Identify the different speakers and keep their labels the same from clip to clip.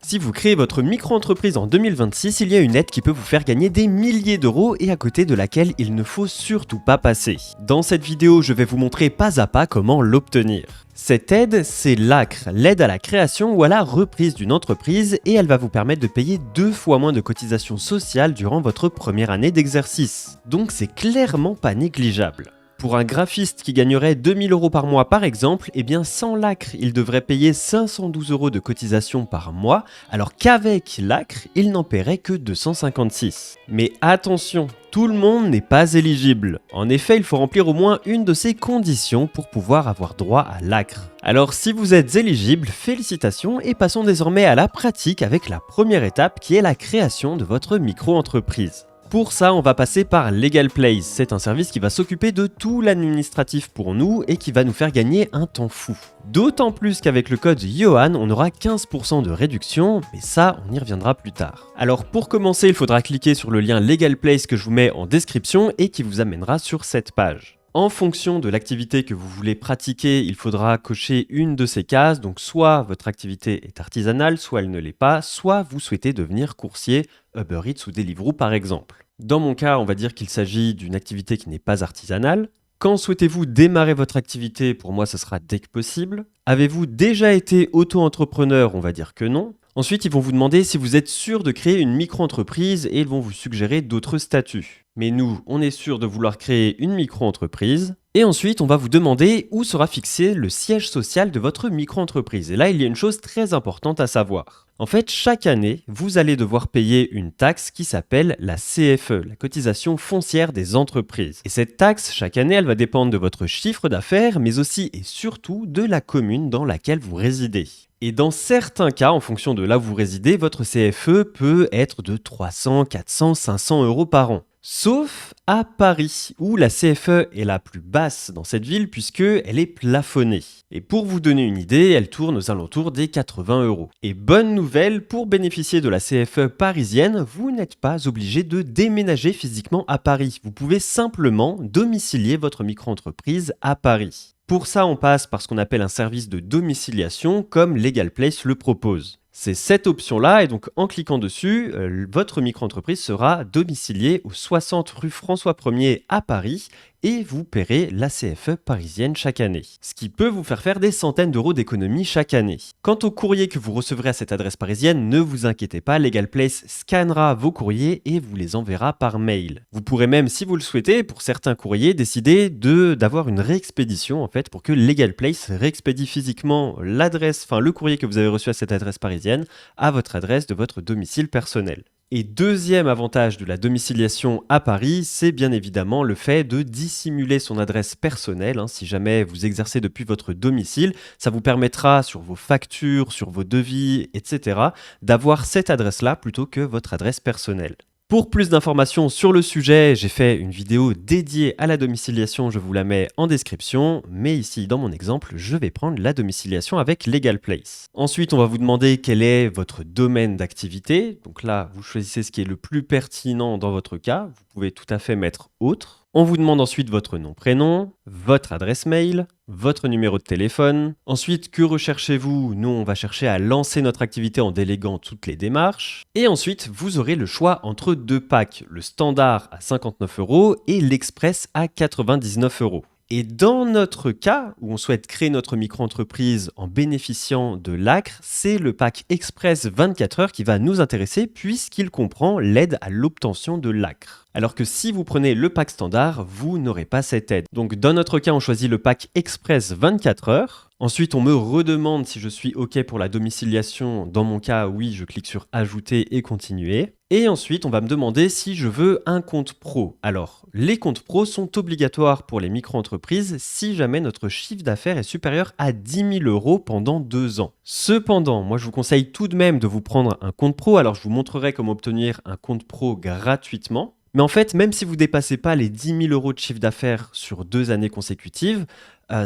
Speaker 1: Si vous créez votre micro-entreprise en 2026, il y a une aide qui peut vous faire gagner des milliers d'euros et à côté de laquelle il ne faut surtout pas passer. Dans cette vidéo, je vais vous montrer pas à pas comment l'obtenir. Cette aide, c'est l'ACRE, l'aide à la création ou à la reprise d'une entreprise, et elle va vous permettre de payer 2 fois moins de cotisations sociales durant votre première année d'exercice. Donc c'est clairement pas négligeable. Pour un graphiste qui gagnerait 2000 euros par mois par exemple, eh bien sans l'ACRE, il devrait payer 512 euros de cotisation par mois, alors qu'avec l'ACRE, il n'en paierait que 256. Mais attention, tout le monde n'est pas éligible. En effet, il faut remplir au moins une de ces conditions pour pouvoir avoir droit à l'ACRE. Alors si vous êtes éligible, félicitations et passons désormais à la pratique avec la première étape qui est la création de votre micro-entreprise. Pour ça, on va passer par LegalPlace. C'est un service qui va s'occuper de tout l'administratif pour nous et qui va nous faire gagner un temps fou. D'autant plus qu'avec le code Johan, on aura 15% de réduction, mais ça, on y reviendra plus tard. Alors pour commencer, il faudra cliquer sur le lien LegalPlace que je vous mets en description et qui vous amènera sur cette page. En fonction de l'activité que vous voulez pratiquer, il faudra cocher une de ces cases, donc soit votre activité est artisanale, soit elle ne l'est pas, soit vous souhaitez devenir coursier Uber Eats ou Deliveroo par exemple. Dans mon cas, on va dire qu'il s'agit d'une activité qui n'est pas artisanale. Quand souhaitez-vous démarrer votre activité? Pour moi, ce sera dès que possible. Avez-vous déjà été auto-entrepreneur? On va dire que non. Ensuite, ils vont vous demander si vous êtes sûr de créer une micro-entreprise et ils vont vous suggérer d'autres statuts. Mais nous, on est sûr de vouloir créer une micro-entreprise. Et ensuite, on va vous demander où sera fixé le siège social de votre micro-entreprise. Et là, il y a une chose très importante à savoir. En fait, chaque année, vous allez devoir payer une taxe qui s'appelle la CFE, la cotisation foncière des entreprises. Et cette taxe, chaque année, elle va dépendre de votre chiffre d'affaires, mais aussi et surtout de la commune dans laquelle vous résidez. Et dans certains cas, en fonction de là où vous résidez, votre CFE peut être de 300, 400, 500 euros par an. Sauf à Paris, où la CFE est la plus basse dans cette ville puisqu'elle est plafonnée. Et pour vous donner une idée, elle tourne aux alentours des 80 euros. Et bonne nouvelle, pour bénéficier de la CFE parisienne, vous n'êtes pas obligé de déménager physiquement à Paris. Vous pouvez simplement domicilier votre micro-entreprise à Paris. Pour ça, on passe par ce qu'on appelle un service de domiciliation, comme LegalPlace le propose. C'est cette option-là, et donc en cliquant dessus, votre micro-entreprise sera domiciliée au 60 rue François 1er à Paris, et vous paierez la CFE parisienne chaque année. Ce qui peut vous faire des centaines d'euros d'économie chaque année. Quant au courrier que vous recevrez à cette adresse parisienne, ne vous inquiétez pas, LegalPlace scannera vos courriers et vous les enverra par mail. Vous pourrez même, si vous le souhaitez, pour certains courriers, décider d'avoir une réexpédition en fait pour que LegalPlace réexpédie physiquement le courrier que vous avez reçu à cette adresse parisienne à votre adresse de votre domicile personnel. Et deuxième avantage de la domiciliation à Paris, c'est bien évidemment le fait de dissimuler son adresse personnelle. Si jamais vous exercez depuis votre domicile, ça vous permettra sur vos factures, sur vos devis, etc. d'avoir cette adresse-là plutôt que votre adresse personnelle. Pour plus d'informations sur le sujet, j'ai fait une vidéo dédiée à la domiciliation, je vous la mets en description, mais ici dans mon exemple, je vais prendre la domiciliation avec LegalPlace. Ensuite, on va vous demander quel est votre domaine d'activité. Donc là, vous choisissez ce qui est le plus pertinent dans votre cas, vous pouvez tout à fait mettre autre. On vous demande ensuite votre nom, prénom, votre adresse mail, votre numéro de téléphone. Ensuite, que recherchez-vous? Nous, on va chercher à lancer notre activité en déléguant toutes les démarches. Et ensuite, vous aurez le choix entre 2 packs, le standard à 59 euros et l'express à 99 euros. Et dans notre cas, où on souhaite créer notre micro-entreprise en bénéficiant de l'ACRE, c'est le pack Express 24 heures qui va nous intéresser puisqu'il comprend l'aide à l'obtention de l'ACRE. Alors que si vous prenez le pack standard, vous n'aurez pas cette aide. Donc dans notre cas, on choisit le pack Express 24 heures. Ensuite, on me redemande si je suis OK pour la domiciliation. Dans mon cas, oui, je clique sur Ajouter et Continuer. Et ensuite, on va me demander si je veux un compte pro. Alors, les comptes pro sont obligatoires pour les micro-entreprises si jamais notre chiffre d'affaires est supérieur à 10 000 euros pendant 2 ans. Cependant, moi, je vous conseille tout de même de vous prendre un compte pro. Alors, je vous montrerai comment obtenir un compte pro gratuitement. Mais en fait, même si vous ne dépassez pas les 10 000 euros de chiffre d'affaires sur 2 années consécutives,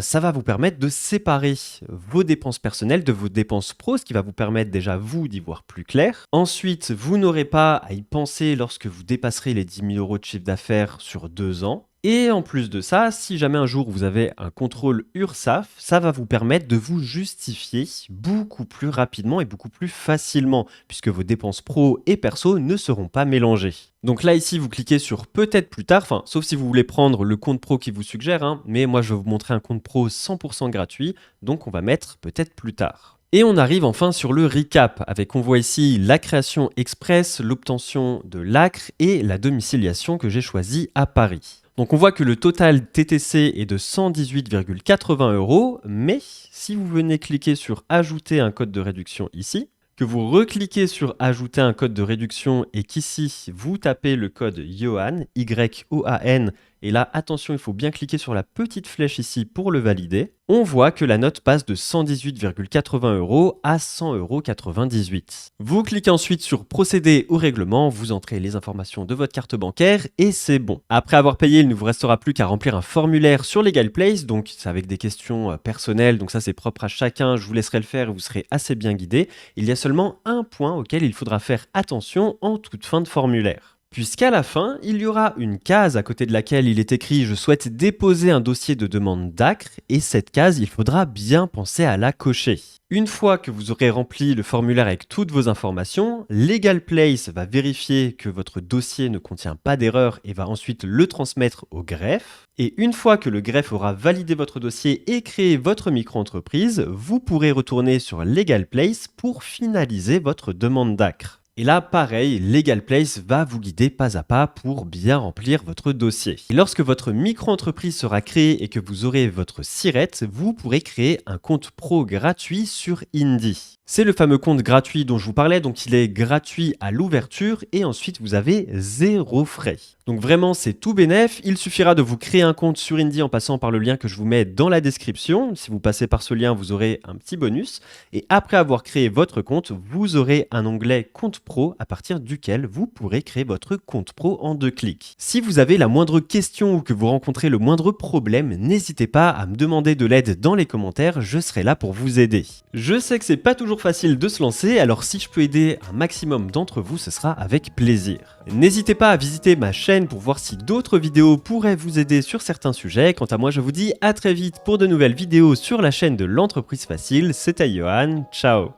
Speaker 1: ça va vous permettre de séparer vos dépenses personnelles de vos dépenses pro, ce qui va vous permettre déjà, vous, d'y voir plus clair. Ensuite, vous n'aurez pas à y penser lorsque vous dépasserez les 10 000 euros de chiffre d'affaires sur 2 ans. Et en plus de ça, si jamais un jour vous avez un contrôle URSSAF, ça va vous permettre de vous justifier beaucoup plus rapidement et beaucoup plus facilement, puisque vos dépenses pro et perso ne seront pas mélangées. Donc là ici, vous cliquez sur peut-être plus tard, enfin sauf si vous voulez prendre le compte pro qui vous suggère, hein, mais moi je vais vous montrer un compte pro 100% gratuit, donc on va mettre peut-être plus tard. Et on arrive enfin sur le recap, avec on voit ici la création express, l'obtention de l'ACRE et la domiciliation que j'ai choisie à Paris. Donc on voit que le total TTC est de 118,80 €, mais si vous venez cliquer sur ajouter un code de réduction ici, que vous recliquez sur ajouter un code de réduction et qu'ici vous tapez le code YOHAN, Y-O-A-N, et là attention il faut bien cliquer sur la petite flèche ici pour le valider, on voit que la note passe de 118,80 € à 100,98 €. Vous cliquez ensuite sur procéder au règlement, vous entrez les informations de votre carte bancaire et c'est bon. Après avoir payé, il ne vous restera plus qu'à remplir un formulaire sur LegalPlace, donc c'est avec des questions personnelles, donc ça c'est propre à chacun, je vous laisserai le faire et vous serez assez bien guidé. Il y a seulement un point auquel il faudra faire attention en toute fin de formulaire. Puisqu'à la fin, il y aura une case à côté de laquelle il est écrit « Je souhaite déposer un dossier de demande d'ACRE » et cette case, il faudra bien penser à la cocher. Une fois que vous aurez rempli le formulaire avec toutes vos informations, LegalPlace va vérifier que votre dossier ne contient pas d'erreur et va ensuite le transmettre au greffe. Et une fois que le greffe aura validé votre dossier et créé votre micro-entreprise, vous pourrez retourner sur LegalPlace pour finaliser votre demande d'ACRE. Et là, pareil, LegalPlace va vous guider pas à pas pour bien remplir votre dossier. Et lorsque votre micro-entreprise sera créée et que vous aurez votre SIRET, vous pourrez créer un compte pro gratuit sur Indy. C'est le fameux compte gratuit dont je vous parlais, donc il est gratuit à l'ouverture et ensuite vous avez 0 frais. Donc vraiment c'est tout bénef, il suffira de vous créer un compte sur Indy en passant par le lien que je vous mets dans la description. Si vous passez par ce lien, vous aurez un petit bonus. Et après avoir créé votre compte, vous aurez un onglet compte pro à partir duquel vous pourrez créer votre compte pro en 2 clics. Si vous avez la moindre question ou que vous rencontrez le moindre problème, n'hésitez pas à me demander de l'aide dans les commentaires, je serai là pour vous aider. Je sais que c'est pas toujours facile de se lancer, alors si je peux aider un maximum d'entre vous, ce sera avec plaisir. N'hésitez pas à visiter ma chaîne pour voir si d'autres vidéos pourraient vous aider sur certains sujets. Quant à moi, je vous dis à très vite pour de nouvelles vidéos sur la chaîne de l'entreprise facile. C'était Johan, ciao.